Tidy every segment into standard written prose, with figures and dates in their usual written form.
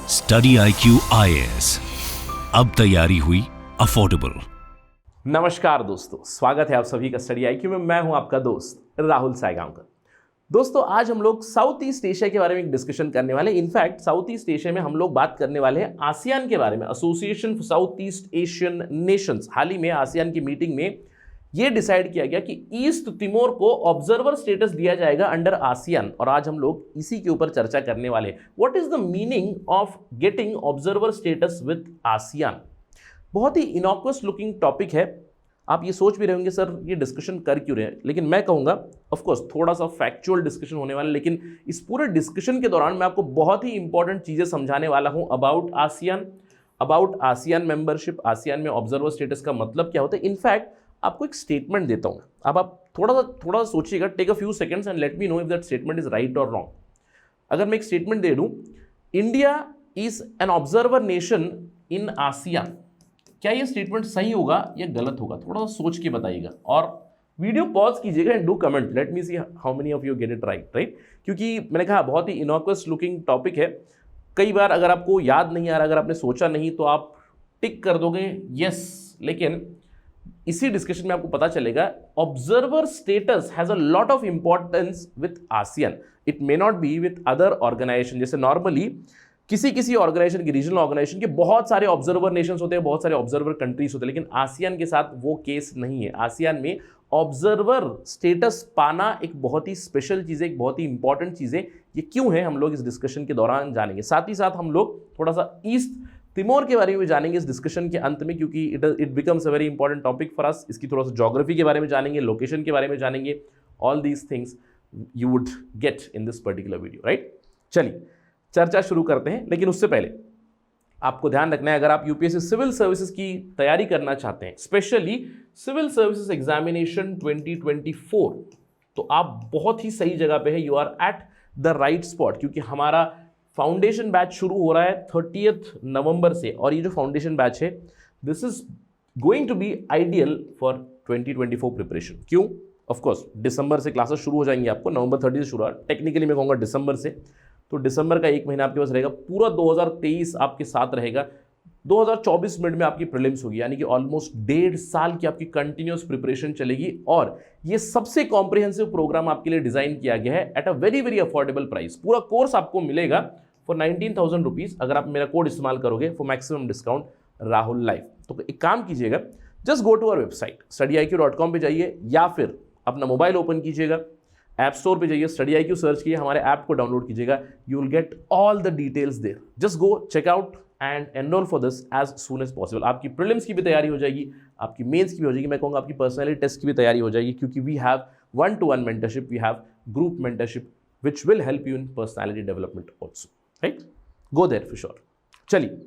Study IQ IAS, अब तैयारी हुई अफोर्डेबल। नमस्कार दोस्तों, स्वागत है आप सभी का स्टडी IQ में। मैं हूं आपका दोस्त राहुल सायगांवकर। दोस्तों, आज हम लोग साउथ ईस्ट एशिया के बारे में एक डिस्कशन करने वाले हैं। इनफैक्ट साउथ ईस्ट एशिया में हम लोग बात करने वाले हैं आसियान के बारे में, association for south east Asian nations. हाल ही में आसियान की मीटिंग में यह डिसाइड किया गया कि ईस्ट तिमोर को ऑब्जर्वर स्टेटस दिया जाएगा अंडर आसियान, और आज हम लोग इसी के ऊपर चर्चा करने वाले हैं। What is the meaning of getting observer status with ASEAN? बहुत ही इनॉक्वस लुकिंग टॉपिक है। आप ये सोच भी रहे होंगे सर ये डिस्कशन कर क्यों रहे हैं, लेकिन मैं कहूँगा ऑफ कोर्स थोड़ा सा फैक्चुअल डिस्कशन होने वाला है, लेकिन इस पूरे डिस्कशन के दौरान मैं आपको बहुत ही इंपॉर्टेंट चीज़ें समझाने वाला हूँ अबाउट आसियान मेंबरशिप, आसियान में ऑब्जर्वर स्टेटस का मतलब क्या होता है। इनफैक्ट आपको एक स्टेटमेंट देता हूँ, अब आप थोड़ा सा सोचिएगा, take a few seconds and let me know if that statement is right और रॉन्ग। अगर मैं एक स्टेटमेंट दे दूँ, India is an observer nation in ASEAN, क्या ये स्टेटमेंट सही होगा या गलत होगा? थोड़ा सा सोच के बताइएगा और वीडियो पॉज कीजिएगा and do comment, let me see how many of you get it right. क्योंकि मैंने कहा बहुत ही इनॉक्वस लुकिंग टॉपिक है। कई बार अगर आपको याद नहीं आ रहा, अगर आपने सोचा नहीं, तो आप टिक कर दोगे यस, लेकिन इसी डिस्कशन में आपको पता चलेगा observer status has a lot of importance with ASEAN. It may not be with other organization. जैसे नॉर्मली किसी ऑर्गेनाइजेशन की, रीजनल ऑर्गेनाइजेशन के बहुत सारे ऑब्जर्वर नेशंस होते हैं, बहुत सारे ऑब्जर्वर कंट्रीज होते हैं, लेकिन आसियान के साथ वो केस नहीं है। आसियान में ऑब्जर्वर स्टेटस पाना एक बहुत ही स्पेशल चीज़ है, एक बहुत ही इंपॉर्टेंट चीज़ है। ये क्यों है हम लोग इस डिस्कशन के दौरान जानेंगे। साथ ही साथ हम लोग थोड़ा सा ईस्ट तिमोर के बारे में जानेंगे इस डिस्कशन के अंत में, क्योंकि it becomes a very important topic for us. इसकी थोड़ा सा ज्योग्राफी के बारे में जानेंगे, लोकेशन के बारे में जानेंगे। All these things you would get in this particular video, right. चलिए चर्चा शुरू करते हैं, लेकिन उससे पहले आपको ध्यान रखना है, अगर आप यूपीएससी सिविल सर्विसेज की तैयारी करना चाहते हैं, स्पेशली सिविल सर्विसेज एग्जामिनेशन 2024, तो आप बहुत ही सही जगह पे है। You are at the right spot, क्योंकि हमारा फाउंडेशन बैच शुरू हो रहा है 30 नवंबर से, और ये जो फाउंडेशन बैच है this is going to be ideal for 2024 preparation. क्यों? ऑफ कोर्स दिसंबर से क्लासेस शुरू हो जाएंगी आपको, नवंबर 30 से शुरू, टेक्निकली मैं कहूँगा दिसंबर से। तो दिसंबर का एक महीना आपके पास रहेगा, पूरा 2023 आपके साथ रहेगा। 2024 मिड में आपकी प्रीलिम्स होगी, यानी कि ऑलमोस्ट 1.5 साल की आपकी कंटिन्यूस प्रिपरेशन चलेगी, और ये सबसे कॉम्प्रिहेंसिव प्रोग्राम आपके लिए डिजाइन किया गया है at a very very affordable price. पूरा कोर्स आपको मिलेगा फॉर 19,000 रुपीज़, अगर आप मेरा कोड इस्तेमाल करोगे for maximum discount Rahul live. तो एक काम कीजिएगा, just go to our website studiiq.com पे जाइए, या फिर अपना मोबाइल ओपन कीजिएगा, ऐप स्टोर पे जाइए, स्टडी IQ सर्च कीजिए, हमारे ऐप को डाउनलोड कीजिएगा। You will get all the details there. Just go check out and enroll for this as soon as possible. आपकी प्रीलिम्स की भी तैयारी हो जाएगी, आपकी मेंस की भी हो जाएगी, मैं कहूँगा आपकी पर्सनैलिटी टेस्ट की भी तैयारी हो जाएगी, क्योंकि we have 1-to-1 mentorship, we have group mentorship which will help you in personality development also, right. Go there for sure. चलिए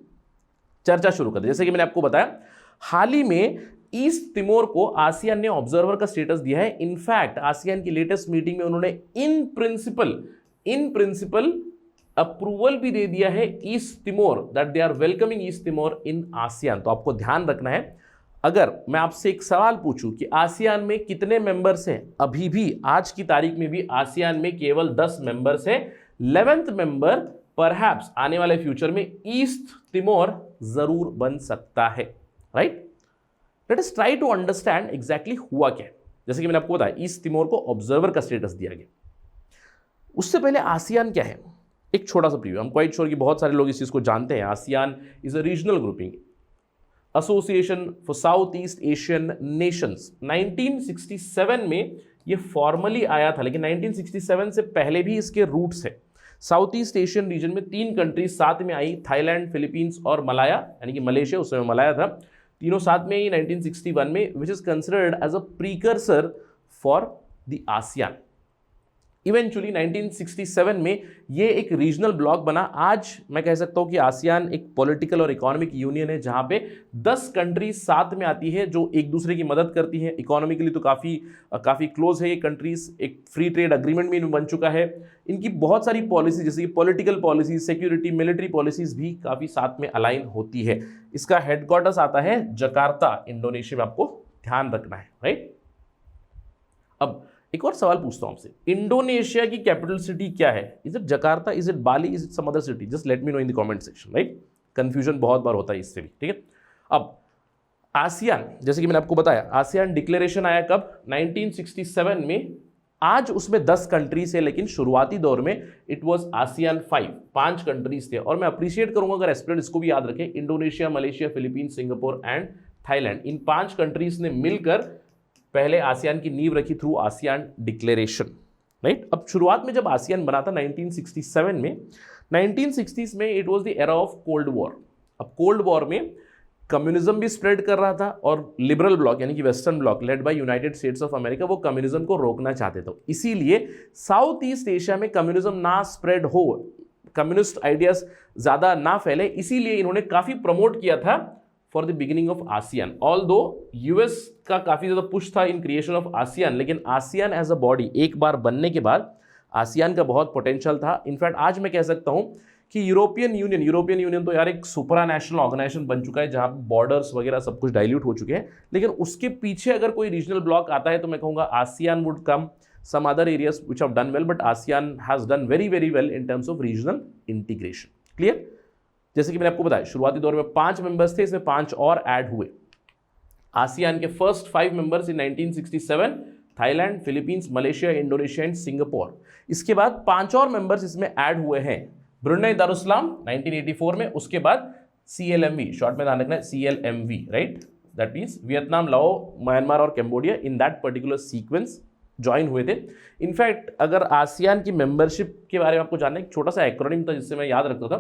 चर्चा शुरू करते हैं। जैसे कि मैंने आपको बताया, हाल ही में ईस्ट तिमोर को आसियान ने ऑब्जर्वर का स्टेटस दिया है। इनफैक्ट आसियान की लेटेस्ट मीटिंग में उन्होंने इन प्रिंसिपल अप्रूवल भी दे दिया है East Timor, that they are welcoming East Timor in ASEAN. तो आपको ध्यान रखना है, अगर मैं आपसे एक सवाल पूछूं कि आसियान में कितने मेंबर्स हैं, अभी भी आज की तारीख में भी आसियान में केवल 10 मेंबर्स हैं। 11th मेंबर परहैप्स आने वाले फ्यूचर में ईस्ट तिमोर जरूर बन सकता है, right. Let us try to understand exactly हुआ क्या है। जैसे कि मैंने आपको बताया, ईस्ट तिमोर को ऑब्जर्वर का स्टेटस दिया गया। उससे पहले आसियान क्या है, एक छोटा सा प्रीव्यू। हम क्वाइट श्योर कि बहुत सारे लोग इस चीज को जानते हैं। ASEAN is a regional grouping, association for south east Asian Nations. 1967 में ये फॉर्मली आया था, लेकिन 1967 से पहले भी इसके रूट्स है। साउथ ईस्ट एशियन रीजन में 3 कंट्रीज साथ में आई, थाईलैंड, फिलीपींस और मलाया, यानी कि मलेशिया, उस समय मलाया था। तीनों साथ में ही 1961 में, which is considered as a precursor for the ASEAN. Eventually 1967 में ये एक रीजनल ब्लॉक बना। आज मैं कह सकता हूँ कि आसियान एक पॉलिटिकल और इकोनॉमिक यूनियन है, जहाँ पे 10 कंट्रीज साथ में आती है जो एक दूसरे की मदद करती हैं। इकोनॉमिकली तो काफ़ी क्लोज है ये कंट्रीज, एक फ्री ट्रेड अग्रीमेंट भी बन चुका है। इनकी बहुत सारी पॉलिसी, जैसे कि political policies, security, military policies भी काफ़ी साथ में अलाइन होती है। इसका हेडक्वार्टर्स आता है जकार्ता, इंडोनेशिया में, आपको ध्यान रखना है, राइट। अब एक और सवाल पूछता हूं आपसे, इंडोनेशिया की कैपिटल सिटी क्या है? Is it Jakarta, is it Bali, is it some other city? Just let me know in the comment section, right? Confusion बहुत बार होता है इससे भी, ठीक है। अब आसियान, जैसे कि मैंने आपको बताया, आसियान डिक्लेरेशन आया कब? 1967 में। आज उसमें 10 कंट्रीज है, लेकिन शुरुआती दौर में इट वाज आसियान 5 कंट्रीज थे। और मैं अप्रिशिएट करूंगा अगर एस्पिरेंट इसको भी याद रखें, Indonesia, Malaysia, Philippines, Singapore and Thailand, in 5 countries ने मिलकर पहले आसियान की नींव रखी थ्रू आसियान डिक्लेरेशन, राइट। अब शुरुआत में जब आसियान बना था 1967 में, 1960s में it was the era of cold war. अब कोल्ड वॉर में कम्युनिज्म भी स्प्रेड कर रहा था और लिबरल ब्लॉक यानी कि western block led by United states of America वो कम्युनिज्म को रोकना चाहते थे। इसीलिए साउथ ईस्ट एशिया में कम्युनिज्म ना स्प्रेड हो, कम्युनिस्ट आइडियाज ज्यादा ना फैले, इसीलिए इन्होंने काफी प्रमोट किया था for the beginning of ASEAN. Although US का काफी ज्यादा पुश था इन क्रिएशन ऑफ आसियान, लेकिन आसियान एज अ बॉडी एक बार बनने के बाद आसियान का बहुत पोटेंशियल था। इनफैक्ट आज मैं कह सकता हूं कि यूरोपियन यूनियन तो यार एक सुपरा नेशनल ऑर्गेनाइजेशन बन चुका है जहां बॉर्डर्स वगैरह सब कुछ डाइल्यूट हो चुके हैं, लेकिन उसके पीछे अगर कोई रीजनल ब्लॉक आता है तो मैं कहूंगा ASEAN would come, some other areas which have done well, but ASEAN has done very very well in terms of regional integration. Clear? जैसे कि मैंने आपको बताया शुरुआती दौर में 5 मेंबर्स थे, इसमें 5 और ऐड हुए। आसियान के first 5 members in 1967 Thailand, Philippines, Malaysia, Indonesia and Singapore. इसके बाद 5 और मेंबर्स इसमें ऐड हुए हैं, ब्रुनेई दारुसलाम 1984 में, उसके बाद CLMV, शॉर्ट में ध्यान रखना है CLMV, right, that means Vietnam, लाओ, म्यांमार और Cambodia in that particular sequence join हुए थे। इनफैक्ट अगर आसियान की मेंबरशिप के बारे में आपको जानना है, एक छोटा सा एक्रोनिम था जिससे मैं याद रखता था,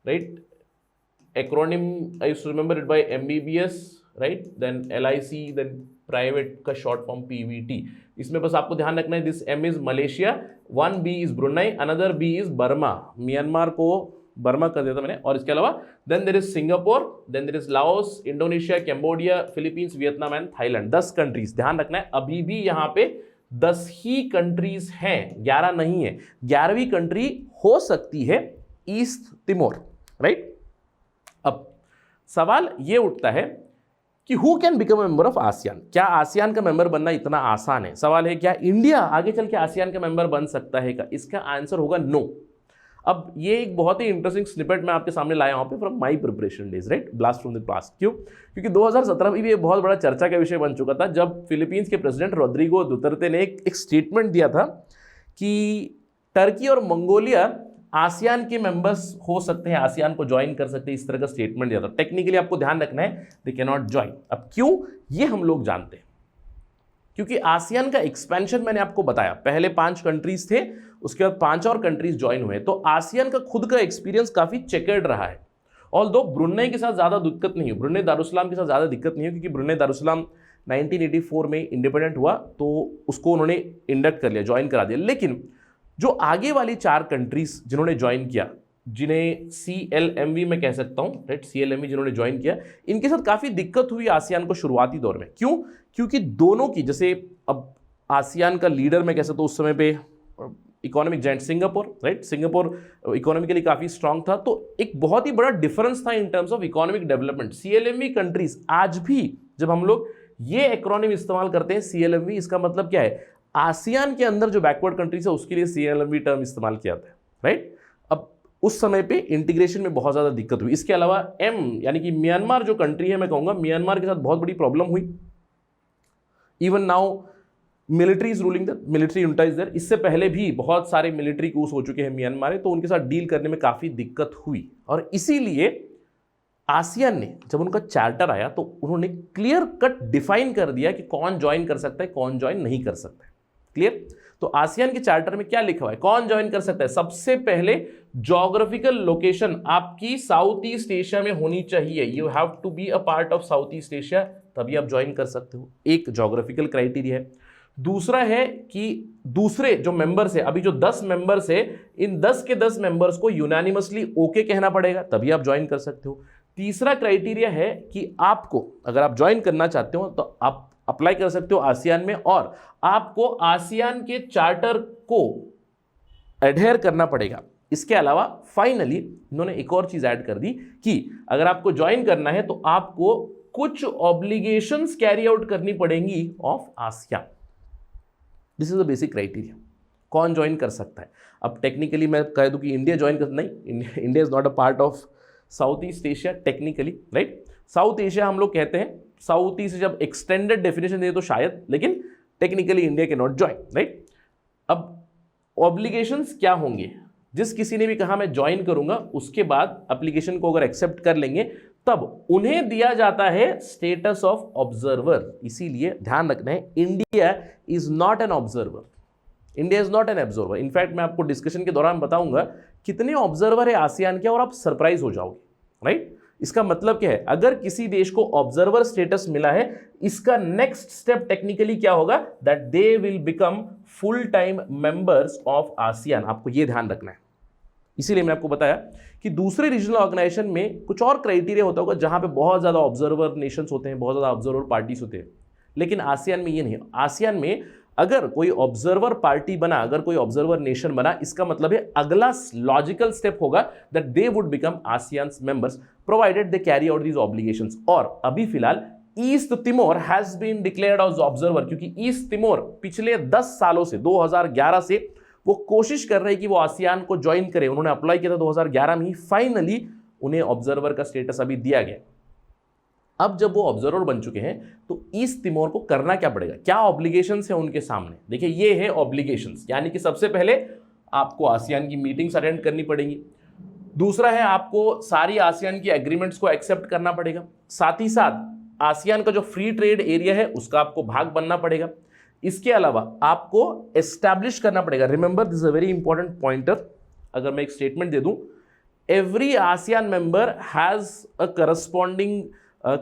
right, acronym I used to remember it by MBBS, right, then LIC, then private का शॉर्ट फॉर्म PVT। इसमें बस आपको ध्यान रखना है this M is Malaysia, 1B is Brunei, another B is Burma, Myanmar को बर्मा कर दिया था मैंने, और इसके अलावा then there is Singapore, then there is Laos, Indonesia, Cambodia, Philippines, Vietnam and Thailand. 10 countries, ध्यान रखना है अभी भी यहाँ पे 10 ही कंट्रीज हैं, 11 नहीं है। 11वीं कंट्री हो सकती है ईस्ट तिमोर, राइट। अब सवाल ये उठता है कि who can become member of ASEAN? क्या आसियान का मेंबर बनना इतना आसान है? सवाल है क्या इंडिया आगे चल के आसियान का मेंबर बन सकता है क्या? इसका आंसर होगा नो। अब ये एक बहुत ही इंटरेस्टिंग स्निपेट मैं आपके सामने लाया हूं from my preparation days, right, blast from the past. क्यों? क्योंकि 2017 में भी ये बहुत बड़ा चर्चा का विषय बन चुका था जब फिलीपींस के प्रेसिडेंट रोड्रिगो दुतर्ते ने एक स्टेटमेंट दिया था कि टर्की और मंगोलिया आसियान के मेंबर्स हो सकते हैं, आसियान को ज्वाइन कर सकते हैं, इस तरह का स्टेटमेंट दिया था। टेक्निकली आपको ध्यान रखना है दे कैन नॉट ज्वाइन। अब क्यों? ये हम लोग जानते हैं क्योंकि आसियान का एक्सपेंशन मैंने आपको बताया, पहले 5 कंट्रीज थे, उसके बाद 5 और कंट्रीज ज्वाइन हुए, तो आसियान का खुद का एक्सपीरियंस काफी चेकर्ड रहा है। ऑल्दो ब्रुनेई के साथ ज्यादा दिक्कत नहीं है, ब्रुनेई दारुसलाम के साथ ज्यादा दिक्कत नहीं है, क्योंकि ब्रुनेई दारुसलाम 1984 में इंडिपेंडेंट हुआ तो उसको उन्होंने इंडक्ट कर लिया, ज्वाइन करा दिया। लेकिन जो आगे वाली 4 कंट्रीज जिन्होंने ज्वाइन किया, जिन्हें CLMV में कह सकता हूं, राइट, CLMV जिन्होंने ज्वाइन किया, इनके साथ काफी दिक्कत हुई आसियान को शुरुआती दौर में। क्यों? क्योंकि दोनों की, जैसे अब आसियान का लीडर मैं कह सकता हूं उस समय पे economic giant Singapore, right, Singapore economically काफी स्ट्रांग था, तो एक बहुत ही बड़ा डिफरेंस था इन terms of economic development. CLMV countries आज भी जब हम लोग ये एक्रोनिम इस्तेमाल करते हैं CLMV, इसका मतलब क्या है? आसियान के अंदर जो बैकवर्ड कंट्रीज है उसके लिए CLMV टर्म इस्तेमाल किया जाता है, राइट। अब उस समय पे इंटीग्रेशन में बहुत ज्यादा दिक्कत हुई। इसके अलावा M यानी कि म्यांमार जो कंट्री है, मैं कहूंगा म्यांमार के साथ बहुत बड़ी प्रॉब्लम हुई। Even now military is ruling that, military junta is there. इससे पहले भी बहुत सारे मिलिट्री कूस हो चुके हैं म्यांमार में, तो उनके साथ डील करने में काफी दिक्कत हुई। और इसीलिए आसियान ने जब उनका चार्टर आया तो उन्होंने क्लियर कट डिफाइन कर दिया कि कौन ज्वाइन कर सकता है, कौन ज्वाइन नहीं कर सकता है। क्लियर? तो आसियान के चार्टर में क्या लिखा हुआ है, कौन ज्वाइन कर सकता है? सबसे पहले ज्योग्राफिकल लोकेशन आपकी साउथ ईस्ट एशिया में होनी चाहिए। You have to be a part of South east Asia, तभी आप ज्वाइन कर सकते हो। एक ज्योग्राफिकल क्राइटेरिया है। दूसरा है कि दूसरे जो मेंबर्स है, अभी जो 10 मेंबर्स है, इन 10 के 10 मेंबर्स को यूनानिमसली ओके कहना पड़ेगा, तभी आप ज्वाइन कर सकते हो। तीसरा क्राइटेरिया है कि आपको, अगर आप ज्वाइन करना चाहते हो तो आप अप्लाई कर सकते हो आसियान में, और आपको आसियान के चार्टर को एडहेयर करना पड़ेगा। इसके अलावा फाइनली इन्होंने एक और चीज ऐड कर दी कि अगर आपको ज्वाइन करना है तो आपको कुछ ऑब्लिगेशंस कैरी आउट करनी पड़ेंगी of ASEAN. This is the basic criteria. कौन ज्वाइन कर सकता है? अब टेक्निकली मैं कह दूं कि इंडिया ज्वाइन कर, नहीं, India is not a part of South east Asia technically, right. South Asia हम लोग कहते हैं, साउथ ईस्ट जब एक्सटेंडेड डेफिनेशन दे तो शायद, लेकिन टेक्निकली इंडिया के नॉट ज्वाइन, राइट। अब ऑब्लिगेशंस क्या होंगे? जिस किसी ने भी कहा मैं ज्वाइन करूंगा, उसके बाद एप्लीकेशन को अगर एक्सेप्ट कर लेंगे तब उन्हें दिया जाता है स्टेटस ऑफ ऑब्जर्वर। इसीलिए ध्यान रखना है, India is not an observer, India is not an observer. In fact मैं आपको डिस्कशन के दौरान बताऊंगा कितने ऑब्जर्वर है आसियान के और आप सरप्राइज हो जाओगे, राइट। इसका मतलब क्या है? अगर किसी देश को ऑब्जर्वर स्टेटस मिला है, इसका नेक्स्ट स्टेप टेक्निकली क्या होगा? That they will become full time members of ASEAN. आपको यह ध्यान रखना है। इसीलिए मैंने आपको बताया कि दूसरे रीजनल ऑर्गेनाइजेशन में कुछ और क्राइटेरिया होता होगा, जहां पे बहुत ज्यादा ऑब्जर्वर नेशंस होते हैं, बहुत ज्यादा ऑब्जर्वर पार्टीज होते हैं, लेकिन आसियान में ये नहीं है। आसियान में अगर कोई ऑब्जर्वर पार्टी बना, अगर कोई ऑब्जर्वर नेशन बना, इसका मतलब है अगला लॉजिकल स्टेप होगा that they would become ASEAN's members provided they carry out these obligations. और अभी फिलहाल East Timor has been declared as observer, क्योंकि ईस्ट तिमोर पिछले 10 सालों से, 2011 से वो कोशिश कर रहे हैं कि वो आसियान को ज्वाइन करे। उन्होंने अप्लाई किया था 2011 में ही, फाइनली उन्हें ऑब्जर्वर का स्टेटस अभी दिया गया। अब जब वो ऑब्जर्वर बन चुके हैं तो ईस्ट तिमोर को करना क्या पड़ेगा? क्या ऑब्लिगेशंस है उनके सामने? देखिए, ये है ऑब्लिगेशंस, यानी कि सबसे पहले आपको आसियान की मीटिंग्स अटेंड करनी पड़ेगी। दूसरा है, आपको सारी आसियान की एग्रीमेंट्स को एक्सेप्ट करना पड़ेगा। साथ ही साथ आसियान का जो फ्री ट्रेड एरिया है उसका आपको भाग बनना पड़ेगा। इसके अलावा आपको एस्टैब्लिश करना पड़ेगा, remember this is a very important pointer. अगर मैं एक स्टेटमेंट दे दूं, every ASEAN member has a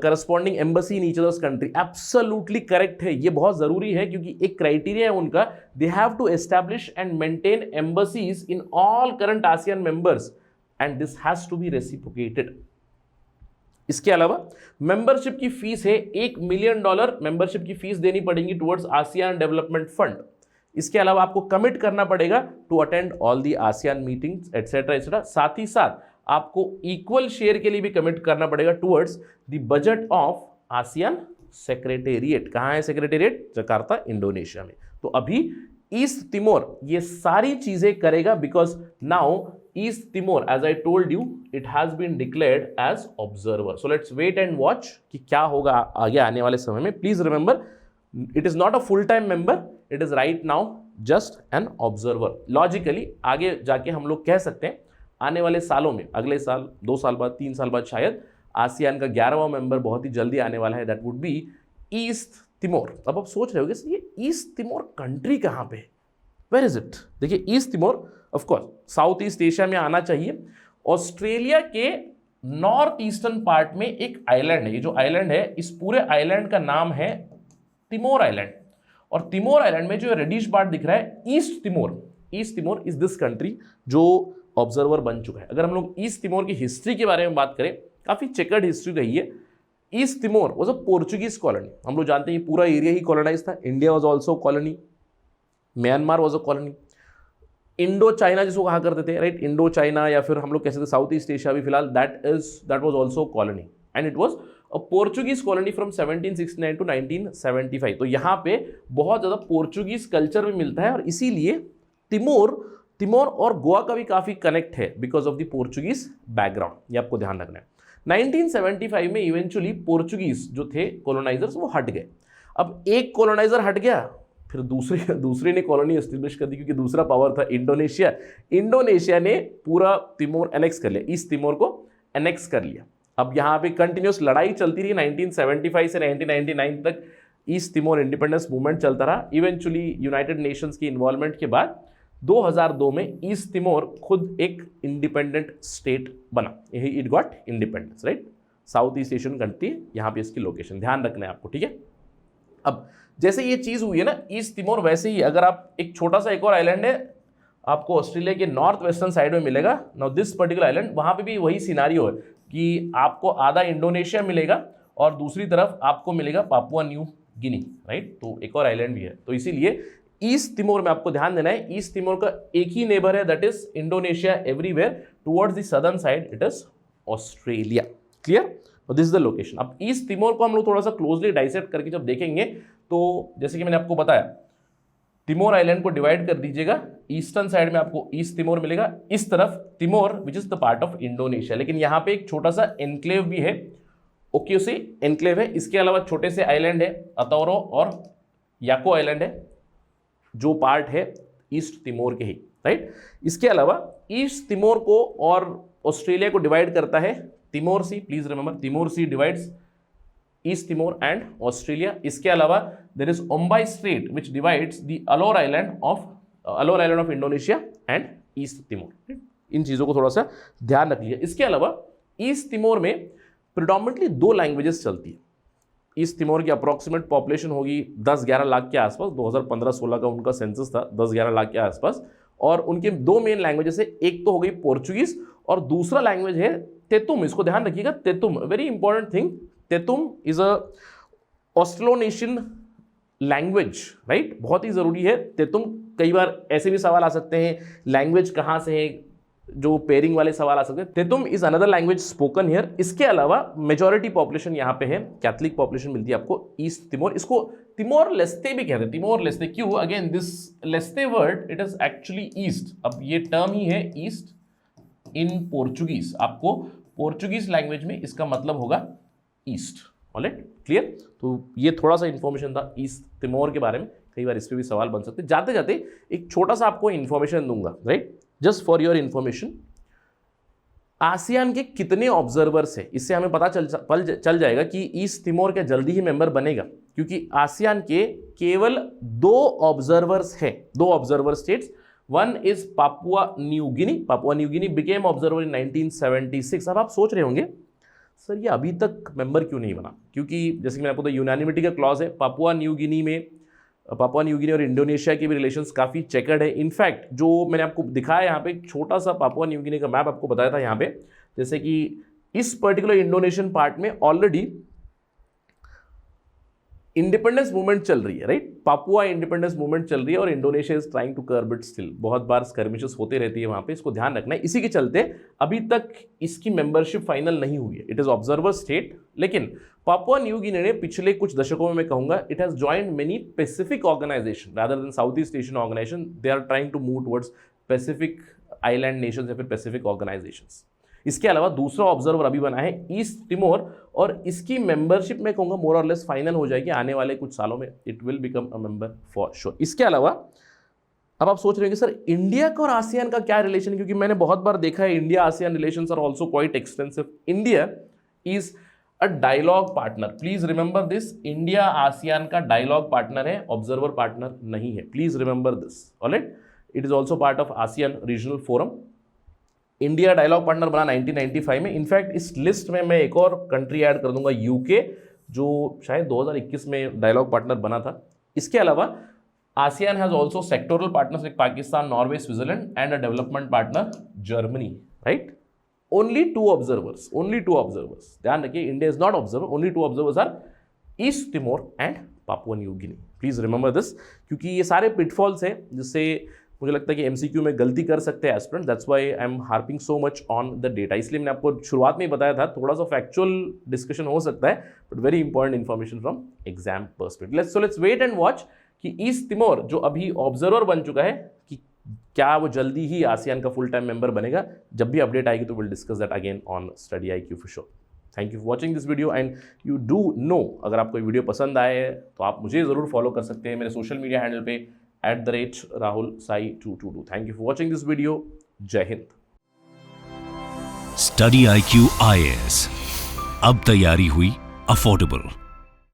corresponding embassy in each others country. Absolutely correct है, ये बहुत जरूरी है, क्योंकि एक क्राइटेरिया है उनका, they have to establish and maintain embassies in all current ASEAN members and this has to be reciprocated. इसके अलावा मेंबरशिप की फीस है $1 मिलियन मेंबरशिप की फीस देनी पड़ेगी टुवर्ड्स आसियान डेवलपमेंट फंड। इसके अलावा आपको कमिट करना पड़ेगा to attend all the ASEAN meetings etcetera etcetera. साथ ही साथ आपको इक्वल शेयर के लिए भी कमिट करना पड़ेगा towards the budget of ASEAN secretariat. कहाँ है सेक्रेटेरिएट? जकार्ता, इंडोनेशिया में। तो अभी ईस्ट तिमोर ये सारी चीजें करेगा, because now East Timor, as I told you, it has been declared as observer. So let's wait and watch कि क्या होगा आगे आने वाले समय में। Please remember, it is not a full-time member. It is right now just an observer. Logically, आगे जाके हम लोग कह सकते हैं आने वाले सालों में, अगले साल, 2 साल बाद, 3 साल बाद शायद आसियान का 11वां मेंबर बहुत ही जल्दी आने वाला है, that would be east Timor. अब आप सोच रहे होगे ये ईस्ट तिमोर कंट्री कहाँ पे है? Where is it? देखिए, East Timor of course south east Asia में आना चाहिए। ऑस्ट्रेलिया के नॉर्थ ईस्टर्न पार्ट में एक आइलैंड है। ये जो आइलैंड है, इस पूरे आइलैंड का नाम है तिमोर आइलैंड। और तिमोर आइलैंड में जो रेडिश पार्ट दिख रहा है, East Timor is this country जो ऑब्जर्वर बन चुका है। अगर हम लोग ईस्ट तिमोर की हिस्ट्री के बारे में बात करें, काफी चेकर्ड हिस्ट्री रही है। East Timor was a Portuguese colony. हम लोग जानते हैं ये पूरा एरिया ही कॉलोनाइज था। India was also colony, Myanmar was a colony, Indo China जिसको कहा करते थे, राइट, इंडो चाइना, या फिर हम लोग कह सकते साउथ ईस्ट एशिया भी फिलहाल, that was also colony and it was a Portuguese colony from 1769 to 1975। तो यहाँ पे बहुत ज्यादा पोर्चुगीज कल्चर भी मिलता है, और इसीलिए तिमोर और गोवा का भी काफी कनेक्ट है because of the Portuguese background. ये आपको ध्यान रखना है। 1975 में इवेंचुअली पोर्चुगीज जो थे कोलोनाइजर्स वो हट गए। अब एक कोलोनाइजर हट गया, फिर दूसरे ने कॉलोनी एस्टेब्लिश कर दी, क्योंकि दूसरा पावर था इंडोनेशिया ने पूरा तिमोर एनेक्स कर लिया, ईस्ट तिमोर को एनेक्स कर लिया। अब यहाँ पे कंटिन्यूस लड़ाई चलती रही 1975 से 1999 तक। ईस्ट तिमोर इंडिपेंडेंस मूवमेंट चलता रहा। इवेंचुअली यूनाइटेड नेशंस की इन्वॉल्वमेंट के बाद 2002 में ईस्ट तिमोर खुद एक इंडिपेंडेंट स्टेट बना। यही it got independence, right. South east Asian country, यहाँ पे इसकी लोकेशन ध्यान रखना है आपको, ठीक है। अब जैसे ये चीज हुई है ना ईस्ट तिमोर, वैसे ही अगर आप एक छोटा सा एक और आइलैंड है आपको ऑस्ट्रेलिया के नॉर्थ वेस्टर्न साइड में मिलेगा। नाउ दिस पर्टिकुलर आइलैंड, वहां पे भी वही सिनारियो है कि आपको आधा इंडोनेशिया मिलेगा और दूसरी तरफ आपको मिलेगा पापुआ न्यू गिनी, राइट। तो एक और आइलैंड भी है। तो इसीलिए ईस्ट तिमोर में आपको ध्यान देना है, ईस्ट तिमोर का एक ही नेबर है, that is Indonesia everywhere. Towards the southern side it is Australia. Clear? This is the location. अब ईस्ट तिमोर को हम लोग थोड़ा सा क्लोजली डाइसेक्ट करके जब देखेंगे, तो जैसे कि मैंने आपको बताया तिमोर आइलैंड को डिवाइड कर दीजिएगा, ईस्टर्न साइड में आपको ईस्ट तिमोर मिलेगा, इस तरफ Timor which is the part of Indonesia. लेकिन यहाँ पे एक छोटा सा एनक्लेव भी है, ओक्यूसी एनक्लेव है। इसके अलावा छोटे से आइलैंड है, अतौरो और याको आइलैंड है, जो पार्ट है ईस्ट तिमोर के ही, राइट। इसके अलावा ईस्ट तिमोर को और ऑस्ट्रेलिया को डिवाइड करता है Timor Sea, please remember Timor Sea divides East Timor and Australia. इसके अलावा there is Ombai Strait which divides the Alor island of Indonesia and East Timor. इन चीजों को थोड़ा सा ध्यान रखिए। इसके अलावा ईस्ट तिमोर में प्रिडोमिनेटली 2 लैंग्वेजेस चलती है। ईस्ट तिमोर की अप्रॉक्सीमेट पॉपुलेशन होगी 10-11 लाख के आसपास, 2015-16 का उनका सेंसस था, 10-11 लाख के आसपास। और उनके 2 मेन लैंग्वेजेस है, एक तो हो गई पोर्चुगीज और दूसरा लैंग्वेज है तेतुम। इसको ध्यान रखिएगा, Tetum, very important thing. Tetum is a Austronesian language, right, बहुत ही जरूरी है तेतुम। कई बार ऐसे भी सवाल आ सकते हैं, लैंग्वेज कहाँ से है, जो पेयरिंग वाले सवाल आ सकते हैं। Tetum is another language spoken here. इसके अलावा मेजॉरिटी पॉपुलेशन यहाँ पे है, कैथलिक पॉपुलेशन मिलती है आपको ईस्ट तिमोर। इसको तिमोर लेस्ते भी कहते हैं, तिमोर लेस्ते। क्यों? Again this लेस्ते word it is actually east. अब ये टर्म ही है ईस्ट इन पोर्चुगीज। आपको पोर्चुगीज लैंग्वेज में इसका मतलब होगा ईस्ट। Alright, clear? तो ये थोड़ा सा इंफॉर्मेशन था ईस्ट तिमोर के बारे में, कई बार इस पे भी सवाल बन सकते हैं। जाते जाते एक छोटा सा आपको इंफॉर्मेशन दूंगा, right, just for your information. ASEAN के कितने ऑब्जर्वर्स हैं, इससे हमें पता चल जाएगा कि ईस्ट तिमोर के जल्दी ही मेंबर बनेगा, क्योंकि आसियान के केवल 2 ऑब्जर्वर्स हैं, 2 observer states. One is Papua New Guinea. Papua New Guinea became observer इन 1976। अब आप सोच रहे होंगे सर ये अभी तक मेंबर क्यों नहीं बना? क्योंकि जैसे कि मैंने आपको बताया यूनानिमिटी का क्लॉज है। पापुआ न्यू गिनी और इंडोनेशिया के भी रिलेशंस काफ़ी चेकर्ड है। इनफैक्ट जो मैंने आपको दिखाया यहाँ पे, एक छोटा सा पापुआ न्यू गिनी का मैप आपको बताया था यहाँ पे, जैसे कि इस पर्टिकुलर इंडोनेशियन पार्ट में ऑलरेडी इंडिपेंडेंस मूवमेंट चल रही है, राइट। पापुआ इंडिपेंडेंस मूवमेंट चल रही है और Indonesia is trying to curb it still. बहुत बार स्कर्मिशेस होते रहती है वहाँ पे, इसको ध्यान रखना है। इसी के चलते अभी तक इसकी मेंबरशिप फाइनल नहीं हुई है। इट इज ऑब्जर्वर स्टेट, लेकिन पापुआ न्यू गिनी ने पिछले कुछ दशकों में, मैं कहूंगा, it has joined many pacific organization rather than South east Asian organization. They are trying to move towards Pacific island nations या फिर पैसिफिक ऑर्गेनाइजेशंस। इसके अलावा दूसरा ऑब्जर्वर अभी बना है ईस्ट तिमोर, और इसकी मेंबरशिप मैं कहूंगा मोर और लेस फाइनल हो जाएगी आने वाले कुछ सालों में। It will become a member for sure. इसके अलावा अब आप सोच रहे होंगे सर इंडिया का और आसियान का क्या रिलेशन है, क्योंकि मैंने बहुत बार देखा है India ASEAN relations are also quite extensive. India is a dialogue partner, please remember this. India ASEAN का डायलॉग पार्टनर है, ऑब्जर्वर पार्टनर नहीं है, please remember this. Alright, it is also part of ASEAN regional forum. India dialogue partner बना 1995 में। In fact इस list में मैं एक और कंट्री ऐड कर दूंगा, यूके, जो शायद 2021 में डायलॉग पार्टनर बना था। इसके अलावा ASEAN has also sectoral partners like Pakistan, Norway, Switzerland and a development partner Germany, right. Only 2 observers, only 2 observers. ध्यान रखिए, India is not observer, only 2 observers are East Timor and Papua New Guinea. Please remember this, क्योंकि ये सारे pitfalls हैं जिससे मुझे लगता है कि एमसीक्यू में गलती कर सकते हैं aspirant. That's why I am harping so much on the data. इसलिए मैंने आपको शुरुआत में ही बताया था, थोड़ा सा फैक्चुअल डिस्कशन हो सकता है, but very important information from exam perspective. Let's wait and watch कि ईस्ट तिमोर जो अभी ऑब्जर्वर बन चुका है, कि क्या वो जल्दी ही आसियान का फुल टाइम मेंबर बनेगा। जब भी अपडेट आएगी तो will discuss that again on study IQ for sure. Thank you for watching this video and you do know, अगर आपको वीडियो पसंद आए तो आप मुझे ज़रूर फॉलो कर सकते हैं मेरे सोशल मीडिया हैंडल पे @RahulSai222। Thank you for watching this video. Jai Hind. Study IQ IAS अब तैयारी हुई अफोर्डेबल।